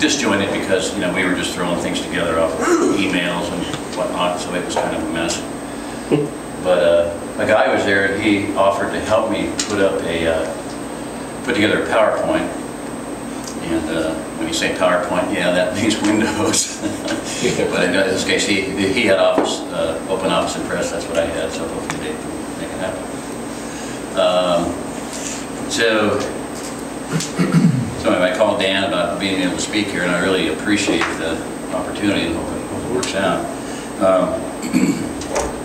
disjointed because, you know, we were just throwing things together off emails and whatnot, so it was kind of a mess. But a guy was there and he offered to help me put together a PowerPoint. And when you say PowerPoint, yeah, that means Windows. But in this case, he had Office, Open Office and Press. That's what I had. So hopefully they can make it happen. So anyway, I called Dan about being able to speak here, and I really appreciate the opportunity and hope it works out.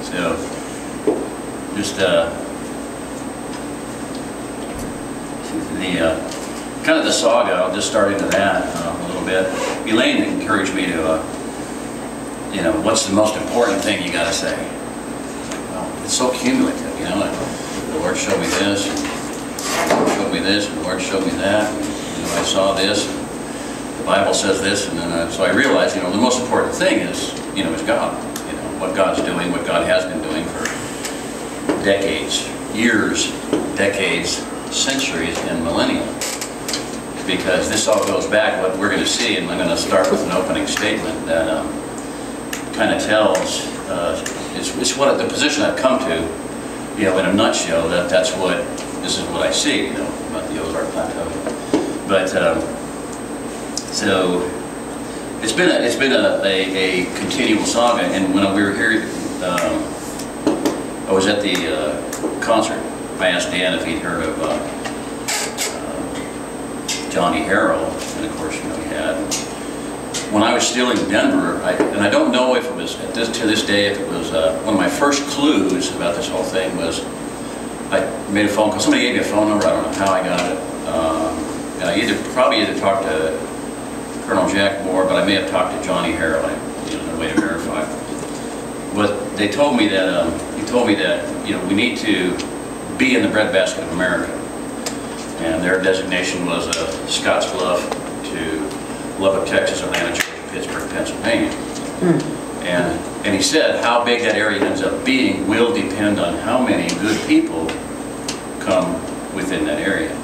So just kind of the saga, I'll just start into that a little bit. Elaine encouraged me to, you know, what's the most important thing you got to say? Well, it's so cumulative, you know. The Lord showed me this, and the Lord showed me this, and the Lord showed me that. And, you know, I saw this, and the Bible says this, and then so I realized, you know, the most important thing is, you know, is God. You know, what God's doing, what God has been doing for decades, years, decades, centuries, and millennia. Because this all goes back, what we're going to see, and I'm going to start with an opening statement that kind of tells, it's what the position I've come to, you know, in a nutshell, this is what I see, you know, about the OzArk Plateau. But, so, it's been a continual saga, and when we were here, I was at the concert. I asked Dan if he'd heard of Johnny Harrell, and of course, you know, he had. When I was still in Denver, and I don't know if it was, to this day, if it was, one of my first clues about this whole thing was, I made a phone call. Somebody gave me a phone number, I don't know how I got it. And I probably either talked to Colonel Jack Moore, but I may have talked to Johnny Harrell. You know, no way to verify. But they told me that, he told me that, you know, we need to be in the breadbasket of America. And their designation was Scottsbluff to Lubbock, Texas, Atlanta, Georgia, Pittsburgh, Pennsylvania. And he said how big that area ends up being will depend on how many good people come within that area.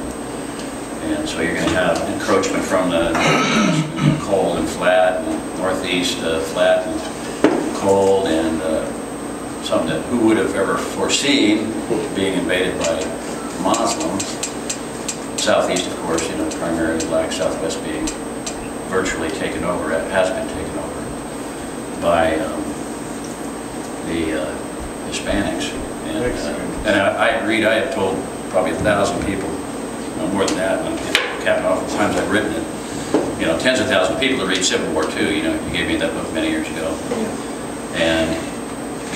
And so you're going to have encroachment from the cold and flat, and northeast flat and cold, and something that who would have ever foreseen being invaded by Muslims. Southeast, of course, you know, primarily black, southwest being virtually taken over, has been taken over by the Hispanics. And I agreed, I have told probably 1,000 people, no more than that, and I'm counting off the times I've written it, you know, tens of thousands of people to read Civil War II, you know, you gave me that book many years ago. And,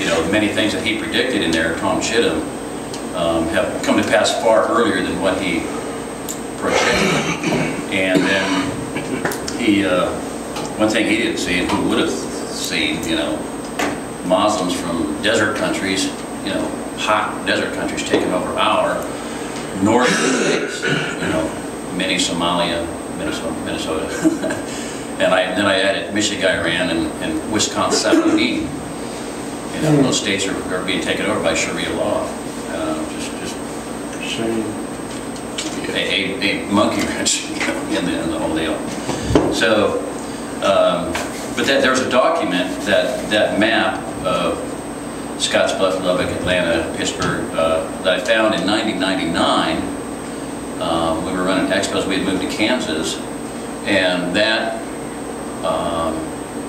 you know, many things that he predicted in there, Tom Chittum, have come to pass far earlier than what he projected. And then he, one thing he didn't see, and who would have seen, you know, Muslims from desert countries, you know, hot desert countries taking over our northern states, you know, mini Somalia, Minnesota. And then I added Michigan, Iran, and Wisconsin. You know, those states are being taken over by Sharia law. A monkey wrench, you know, in the whole deal. So, but there's a document, that map of Scottsbluff, Lubbock, Atlanta, Pittsburgh, that I found in 1999. We were running expos. We had moved to Kansas, and that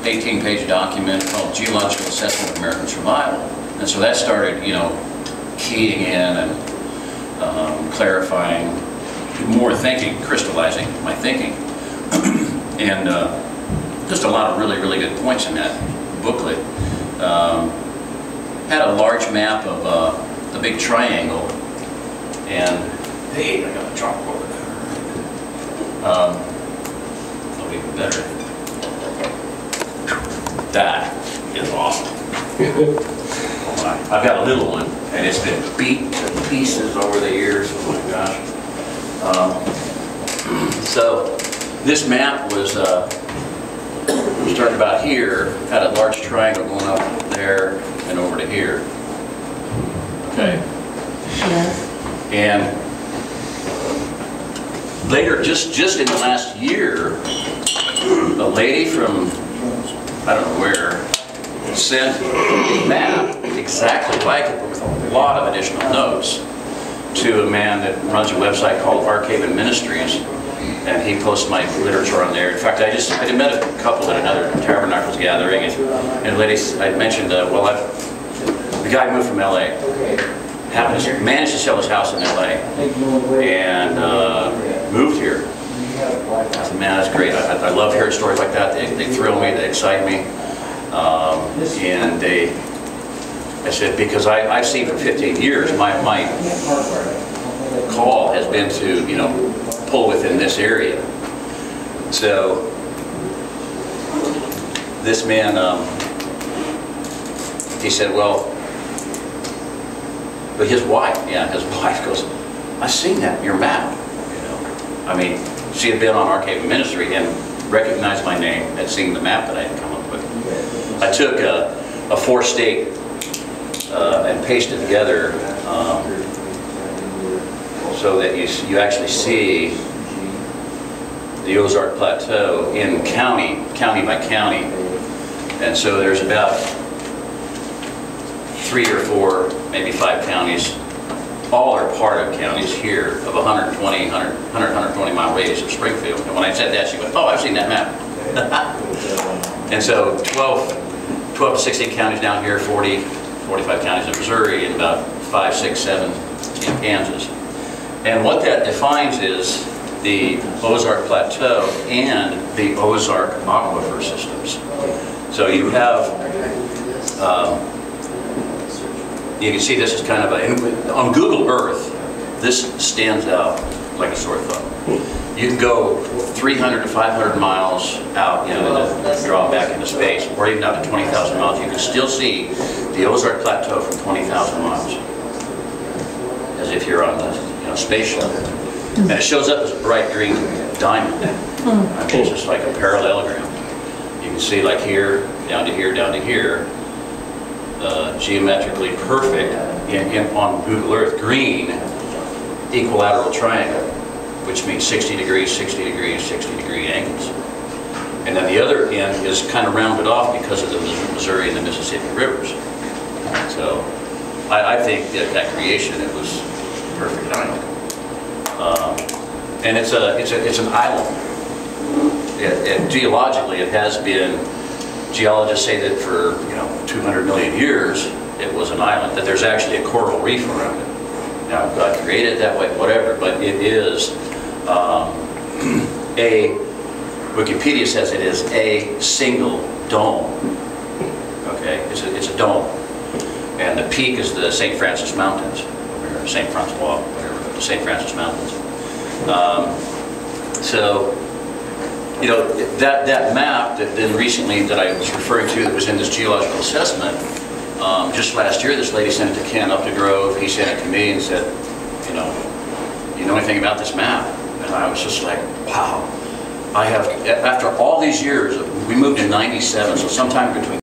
18-page document called Geological Assessment of American Survival. And so that started, you know, keying in and clarifying, more thinking, crystallizing my thinking. And just a lot of really, really good points in that booklet. Had a large map of the big triangle, and hey, I got a chalkboard. That'll be even better. That is awesome. I've got a little one, and it's been beat to pieces over the years. Oh my gosh. So this map was started about here, had a large triangle going up there and over to here. Okay. Yes. And later, just in the last year, a lady from, I don't know where, sent a map exactly like it, but with a lot of additional notes, to a man that runs a website called Archive Ministries, and he posts my literature on there. In fact, I met a couple at another Tabernacles gathering, and a lady, I mentioned, the guy moved from LA, managed to sell his house in LA, and moved here. I said, man, that's great. I love hearing stories like that. They thrill me, they excite me. And I said, because I've seen for 15 years, my call has been to, pull within this area. So this man, he said, well, but his wife goes, I've seen that in your map. I mean, she had been on Archive Ministry and recognized my name, had seen the map that I had come up with. I took a 4-state and pasted together so that you actually see the Ozark Plateau in county by county. And so there's about 3 or 4, maybe 5 counties. All are part of counties here of 120 mile radius of Springfield. And when I said that, she went, oh, I've seen that map. And so 12 to 16 counties down here, 40, 45 counties in Missouri, and about 5, 6, 7 in Kansas. And what that defines is the Ozark Plateau and the Ozark aquifer systems. So you have, you can see this is kind of on Google Earth, this stands out like a sore thumb. You can go 300 to 500 miles out, to draw back into space, or even out to 20,000 miles. You can still see the Ozark Plateau from 20,000 miles, as if you're on the space shuttle. And it shows up as a bright green diamond. I mean, it's just like a parallelogram. You can see like here, down to here, down to here, geometrically perfect on Google Earth, green equilateral triangle, which means 60 degrees, 60 degrees, 60 degree angles. And then the other end is kind of rounded off because of the Missouri and the Mississippi rivers. So I think that creation, it was a perfect island. And it's an island. Geologically, it has been, geologists say that for 200 million years it was an island, that there's actually a coral reef around it. Now God created it that way, whatever, but it is Wikipedia says it is a single dome. Okay, it's a dome, and the peak is the St. Francis Mountains, or St. Francois, whatever, the St. Francis Mountains. So, that map that then recently that I was referring to that was in this geological assessment, just last year this lady sent it to Ken up to Grove. He sent it to me and said, you know anything about this map? And I was just like, wow. I have, after all these years, we moved in '97, so sometime between